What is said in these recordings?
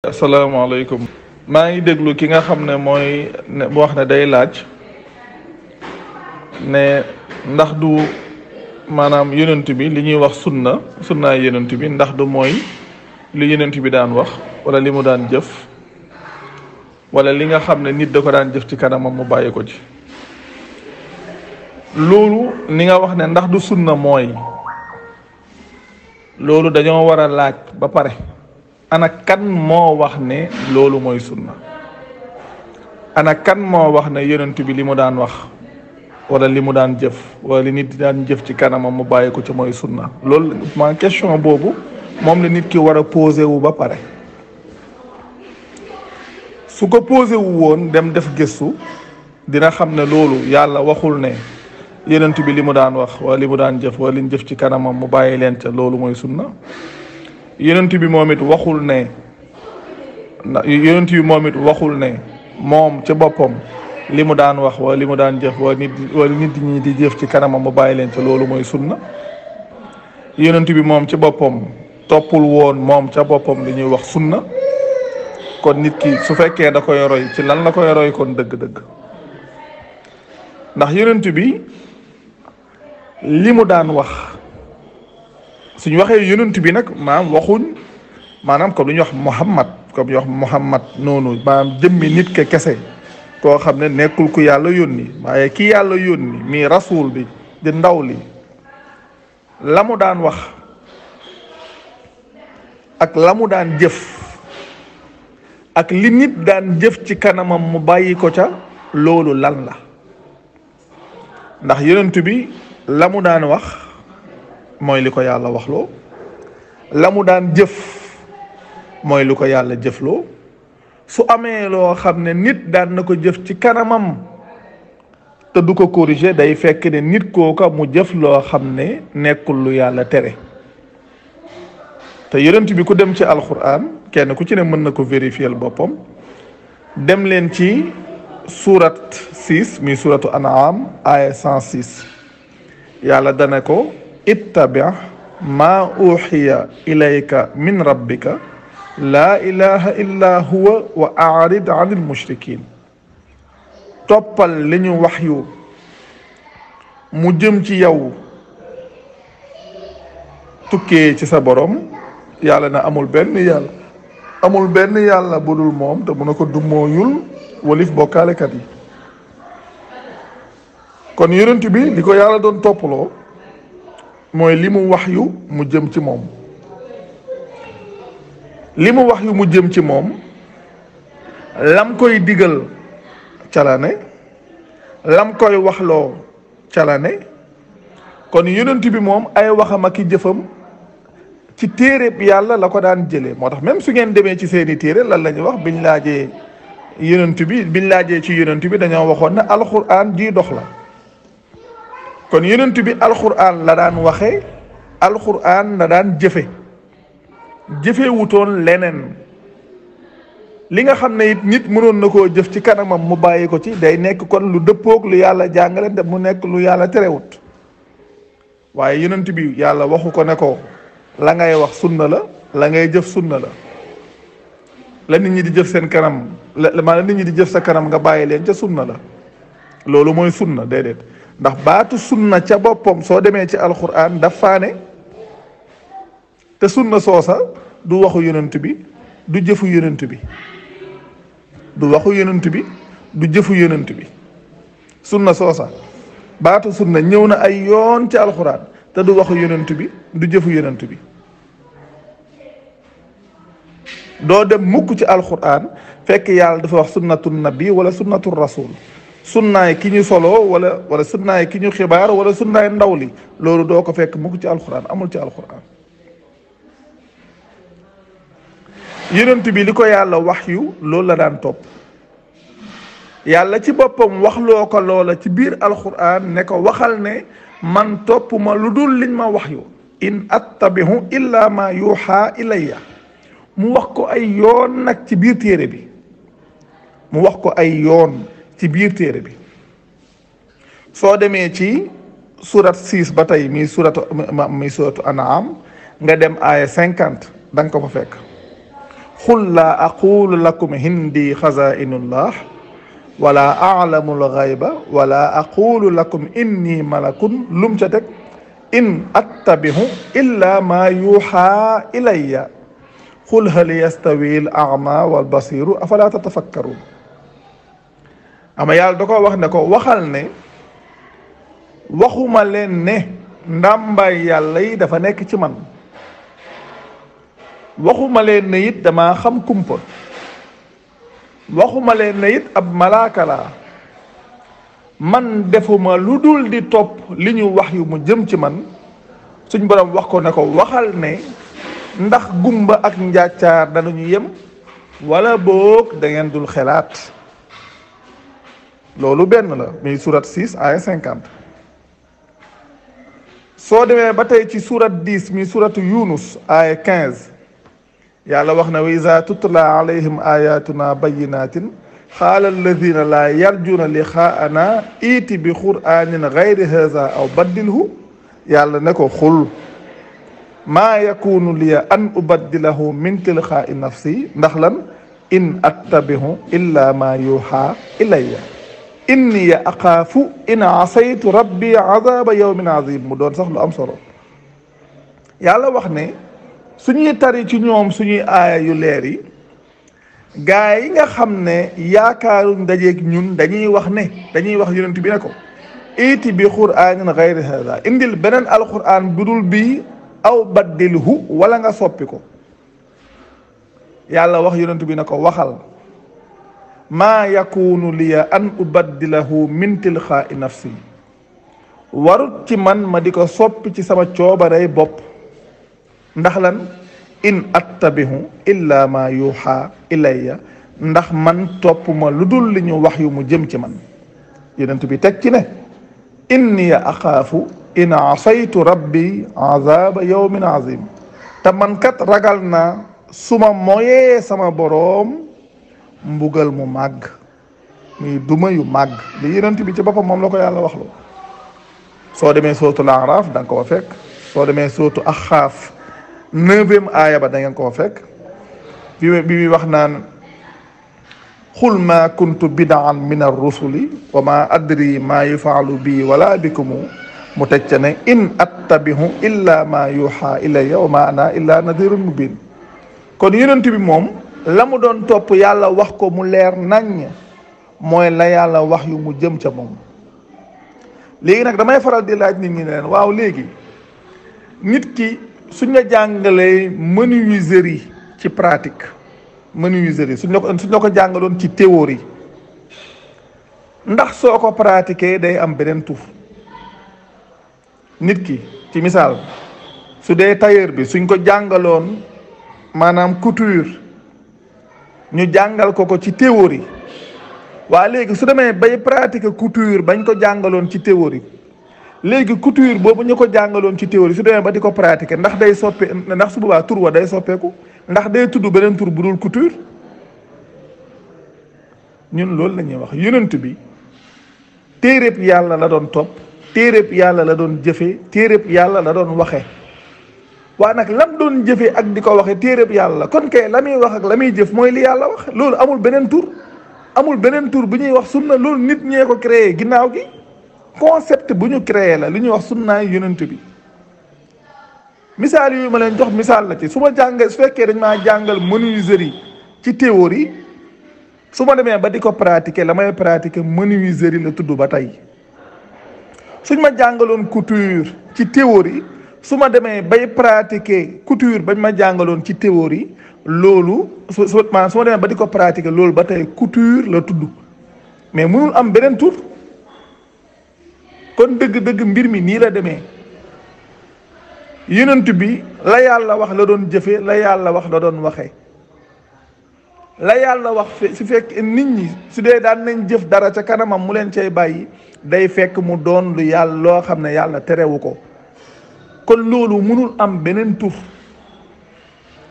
asalaamaaleykum. maa ngi déglu ki nga xam ne mooy bu wax ne day laaj ne ndax du maanaam yonent bi li ñuy wax sunnaay yonent bi ndax du mooy li yonent bi daan wax wala li mu daan jëf wala li nga xam ne nit da ko daan jëf ci kanamam mu bàyyi ko ci. loolu ni nga wax ne ndax du sunna mooy loolu dañoo war a laaj ba pare ana kan moo wax ne loolu mooy sunna ana kan moo wax ne yonent bi li mu daan wax wala li mu daan jëf wala li nit daan jëf ci kanamam mu bàyyi ko ci mooy sunna. loolu ma question boobu moom la nit ki war a posé wu ba pare su ko posé wu woon dem def gëstu dina xam ne loolu yàlla waxul ne yonent bi li mu daan wax wala li mu daan jëf wala li ñu jëf ci kanamam mu bàyyi leen ca loolu mooy sunna. yonent bi moom it waxul ne waxul ne moom ci boppam li mu daan wax wala li mu daan jëf wala nit ñi di jëf ci kanamam mu bàyyi leen ca loolu mooy sunna. yonent bi moom ci boppam toppul woon moom ca boppam li ñuy wax sunna. kon nit ki su fekkee da koy roy ci lan la koy roy kon dëgg-dëgg ndax yonent bi li mu daan wax suñu waxee yonent bi nag waxuñ maanaam comme lu ñuy wax Muhammad noonu maanaam jëmmi nit ke kese koo xam ne nekkul ku yàlla yónni waaye ki yàlla yónni mi rasul bi di ndaw li la mu daan wax ak la mu daan jëf ak li nit daan jëf ci kanamam mu bàyyi ko ca loolu lan la ndax yonent bi la mu daan wax mooy li ko yàlla waxloo la mu daan jëf mooy lu ko yàlla jëfloo su amee loo xam ne nit daan na ko jëf ci kanamam te du ko corriger day fekk ne nit kooka mu jëf loo xam ne nekkul lu yàlla tere te yonent bi ku dem ci alquran kenn ku ci ne mën na ko vérifier boppam dem leen ci surat 6 mi suratu an'am aya 106 yàlla dana ko ittabi ma uxiya ilayka min rabbika laa ilaha illa huwa wa a'rid anil mushrikin toppal li ñu wax yu mu jëm ci yow tukkee ci sa borom yàlla na amul benn yàlla budul moom te mu na ko dummóoyul walif bokkaalekat yi. kon yonent bi li ko yàlla doon toppaloo mooy li mu wax yu mu jëm ci moom lam koy digal ca la ne lam koy waxloo ca la ne kon yonent bi moom ay waxam ak i jëfam ci téereb yàlla la ko daan jëlee moo tax même su ngeen demee ci seeni téere lan la ñuy wax biñ laajee ci yonent bi dañoo waxoon ne alxuraan ji dox la kon yonent bi alxuraan la daan waxe alxuraan la daan jëfe wutoon leneen li nga xam ne it nit mënoon na koo jëf ci kanamam mu bàyyi ko ci day nekk kon lu dëppoog lu yàlla jàngale te mu nekk lu yàlla terewut waaye yonent bi yàlla waxu ko ne ko la ngay wax sunna la ngay jëf sunna la nit ñi di jëf seen kanam maanaam nit ñi di jëf sa kanam nga bàyyi leen ca sunna la loolu mooy sunna déedéet ndax baatu sunna ca boppam soo demee ci alquran dafa ne te sunna soosa du waxu yonent bi du jëfu yonent bi du waxu yonent bi du jëfu yonent bi sunna soosa baatu sunna ñëw na ay yoon ci alquran te du waxu yonent bi du jëfu yonent bi doo dem mukk ci alquran fekk yàlla dafa wax sunnatu nabi wala sunnatu rasul sunnaay ki ñu solo wala sunnaay ki ñu xibaar wala sunnaay ndaw li loolu doo ko fekk mukk ci alquran amul ci alquran yonent bi li ko yàlla wax yu loolu la daan topp yàlla ci boppam waxloo ko loola ci biir alquran ne ko waxal ne man topp ma lu dul liñ ma wax yu in attabihu illa ma yuuxa ilayya mu wax ko ay yoon nag ci biir téere bi soo demee ci surat 6 ba tey mi suratu an'am nga dem aaya 50 da nga ko fa fekk xul laa aqulu lakum hindi xazainullah wala alamu alxayba wala aqulu lakum inni malakun lum ca teg in attabihu illa ma yuuxa ilayya xul hal yastawi al ama wal basiru afala tatafakkarun. ama yàlla da ko wax ne ko waxal ne waxuma leen ne ndàmbaay yàlla yi dafa nekk ci man, waxuma leen ne it dama xam kumpa, waxuma leen ne it ab malaaka laa, man defuma lu dul di topp li ñu wax yu mu jëm ci man. suñ borom wax ko ne ko waxal ne ndax gumba ak njàccaar danañu yem wala boog da ngeen dul xelaat. loolu benn la muy surat 6 aya 50. soo demee ba tey ci surat 10 mi suratu yunus aya 15 yàlla wax na wa iza tutla alayhim ayatuna bayinatin xaala alladina laa yarjuna liqaana iiti bi quranin gayri haza aw baddilhu. yàlla ne ko xul maa yakunu liya an ubaddilahu min tilqaai nafsi ndax lan in attabihu illa ma yuha ilayya inni axaafu in asaytu rabbi azaba yawmin azim. mu doon sax lu am solo. yàlla wax ne suñuy tari ci ñoom suñuy aaya yu leer yi, gaa yi nga xam ne yaakaaruñ dajeeg ñun dañuy wax yonent bi ne ko iiti bi qur'anin gayri hada, indil beneen alquran budul bii aw baddilhu wala nga soppi ko. yàlla wax yonent bi ne ko waxal maa yakunu liya an ubaddilahu min tilqaai nafsi, warut ci man ma di ko soppi ci sama coobarey bopp. ndax lan in attabihu illa ma yuuxa ilayya, ndax man topp ma lu dul li ñu wax yu mu jëm ci man. yonent bi teg ci ne inni axaafu in asaytu rabbi azaba yawmin azim, te man kat ragal naa suma moyee sama boroom mbugal mu màgg, muy duma yu màgg. li yonent bi ci boppam moom la ko yàlla wax loo. soo demee sootu Laaraaf da nga ko fekk, soo demee sootu Axaaf 9e aaya ba da ngeen koo fekk bi muy wax naan xul ma kuntu bidaan min ar-rusuli wa ma adri ma yufaalu bi wala bikumu. mu teg ca ne in attabihu illa ma yuha ilayya wa ma ana illa nadirun mubin. kon yonent bi moom la mu doon topp yàlla wax ko mu leer naññ mooy la yàlla wax yu mu jëm ca moom. léegi nag damay faral di laaj nit ñi ne leen waaw léegi nit ki suñ la jàngalee menuiserie ci pratique, menuiserie suñ la ko jàngaloon ci théorie, ndax soo ko pratiquer day am beneen tur. nit ki ci misaal su dee tailleur bi suñ ko jàngaloon maanaam couture, ñu jàngal ko ci théorie, waa léegi su demee bay pratiquer couture bañ ko jàngaloon ci théorie, léegi couture boobu ñu ko jàngaloon ci théorie su demee ba di ko pratiquer ndax day ndax su boobaa tur wa day soppeeku, ndax day tudd beneen tur bu dul couture. ñun loolu la ñuy wax. yonent bi téereb yàlla la doon topp, téereb yàlla la doon jëfe, téereb yàlla la doon waxe. waa nag lam doon jëfe ak di ko waxe téereb yàlla, kon kay la muy wax ak la muy jëf mooy li yàlla wax. loolu amul beneen tur, amul beneen tur bu ñuy wax sunna. loolu nit ñee ko créé ginnaaw gi, concept bu ñu créé la li ñuy wax sunnaay yonent bi. misaal yooyu ma leen jox misaal la ci. su ma jàngee su fekkee dañ maa jàngal menuiserie ci théorie, su ma demee ba di ko pratiquer la may pratiquer menuiserie la tudd ba tey. suñ ma jàngaloon couture ci théorie, su ma demee bay pratiquer couture bañ ma jàngaloon ci théorie, loolu su ma demee ba di ko pratiquer loolu ba tey couture la tudd, mais mënul am beneen tur. kon dëgg-dëgg mbir mi nii la demee. yonent bi la yàlla wax la doon jëfe, la yàlla wax la doon waxe. la yàlla wax su fekk nit ñi su dee daan nañ jëf dara ca kanamam mu leen cay bàyyi, day fekk mu doon lu yàlla loo xam ne yàlla terewu ko. kon loolu mënul am beneen tur,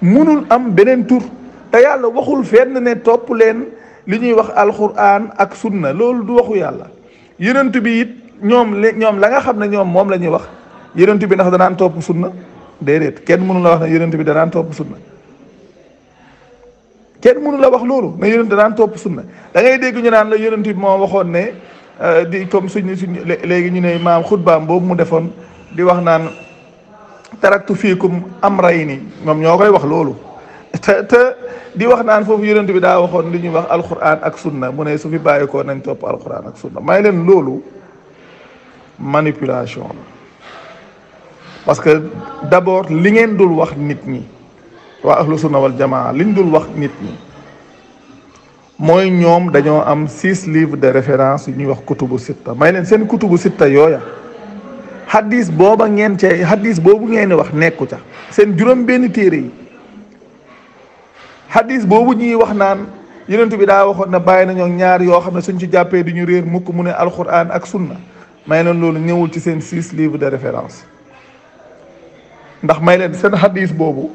mënul am beneen tur. te yàlla waxul fenn ne topp leen li ñuy wax alquran ak sunna, loolu du waxu yàlla. yonent bi it ñoom la nga xam ne ñoom moom la ñuy wax, yonent bi ndax danaan topp sunna? déedéet, kenn mënu la wax ne yonent bi danaan topp sunna. kenn mënu la wax loolu ne yonent daan topp sunna. da ngay dégg ñu naan la yonent bi moo waxoon ne di comme suñ léegi ñu ne maam xutbaam boobu mu defoon di wax naan taraktu fiikum amrayni moom ñoo koy wax loolu te di wax naan foofu yonent bi daa waxoon li ñuy wax alquran ak sunna mu ne su fi bàyyikoo nañ topp alquran ak sunna may leen loolu manipulation la parce que d'abord li ngeen dul wax nit ñi waa ahlu sunna wal jamaa liñ dul wax nit ñi mooy ñoom dañoo am 6 livres de référence yu ñuy wax kutubu sitta may leen seen kutubu sitta yooya hadis booba ngeen cee hadis boobu ngeen di wax nekku ca seen juróom benn téere yi hadis boobu ñuy wax naan yonent bi daa waxoon na bàyyi nañoo ñaar yoo xam ne suñ ci jàppee du ñu réer mukk mu ne alquran ak sunna may leen loolu ñëwul ci seen 6 livres de référence ndax may leen seen hadis boobu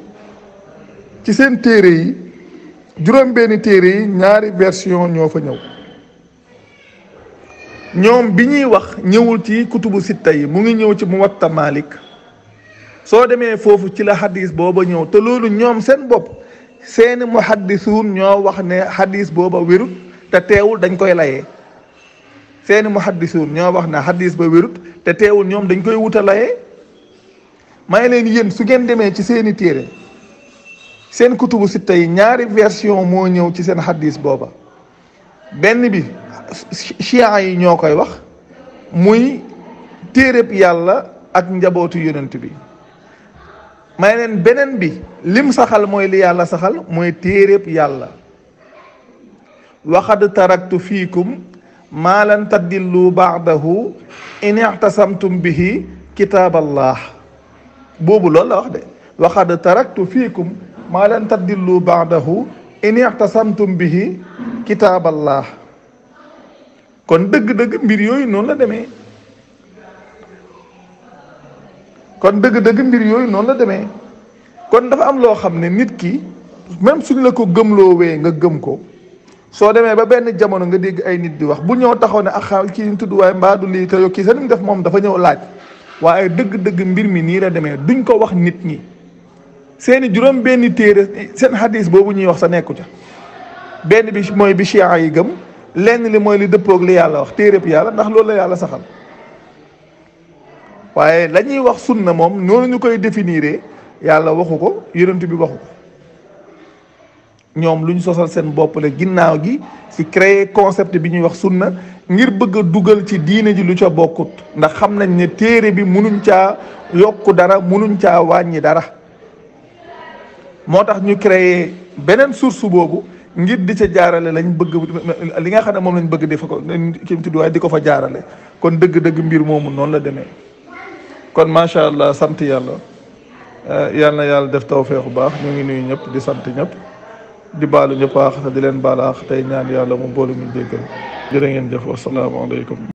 ci seen téere yi juróom benn téere yi ñaari version ñoo fa ñëw ñoom bi ñuy wax ñëwul ci kutubu sitta yi mu ngi ñëw ci Muwatta Malik soo demee foofu ci la hadis booba ñëw te loolu ñoom seen bopp seeni muhaddisuun ñoo wax ne hadis booba wérut te teewul dañ koy layee seeni muhaddisuun ñoo wax ne hadis ba wérut te teewul ñoom dañ koy wuta layee may leen yéen su ngeen demee ci seeni téere seen kutubu sitta yi ñaari version moo ñëw ci seen hadis booba benn bi chiites yi ñoo koy wax muy téereb yàlla ak njabootu yonent bi may leen beneen bi lim saxal mooy li yàlla saxal mooy téereb yàlla waxad taraktu fiikum maa lan taddillu baadahu in i'tasamtum bihi kitaaballah boobu loolu la wax de waxad taraktu fiikum maa lan taddillu baadahu in i'tasamtum bihi kitaaballah kon dëgg-dëgg mbir yooyu noonu la demee kon dafa am loo xam ne nit ki même suñ la ko gëmloowee nga gëm ko soo demee ba benn jamono nga dégg ay nit di wax bu ñëw taxaw ne ak xaal kii ñu tudd waaye mbaadu lii te yow kii sa nim def moom dafa ñëw laaj waaye dëgg-dëgg mbir mi nii la demee duñ ko wax nit ñi seeni juróom benn téere seen hadis boobu ñuy wax sa nekku ca benn bi mooy bi chiites yi gëm lenn li mooy li dëppoog li yàlla wax téereb yàlla ndax loolu la yàlla saxal waaye la ñuy wax sunna moom noonu ñu koy définir yàlla waxu ko yonent bi waxu ko ñoom lu ñu sosal seen bopp la ginnaaw gi ci créer concept bi ñuy wax sunna ngir bëgg a dugal ci diine ji lu ca bokkut ndax xam nañ ne téere bi munuñ caa yokku dara munuñ caa wàññi dara moo tax ñu créer beneen source boobu ngir di ca jaarale lañ bëgg li nga xam ne moom lañ bëgg di fa ko kim tudd waaye di ko fa jaarale kon dëgg-dëgg mbir moomu noonu la demee kon macha allah sant yàlla yal na yàlla def tawfeex bu baax ñu ngi nuyu ñëpp di sant ñëpp di baalu ñëpp aax te di leen baal aax tey ñaan yàlla mu boolu ñu jéggal jërë ngeen jëf wasalaamaaleykum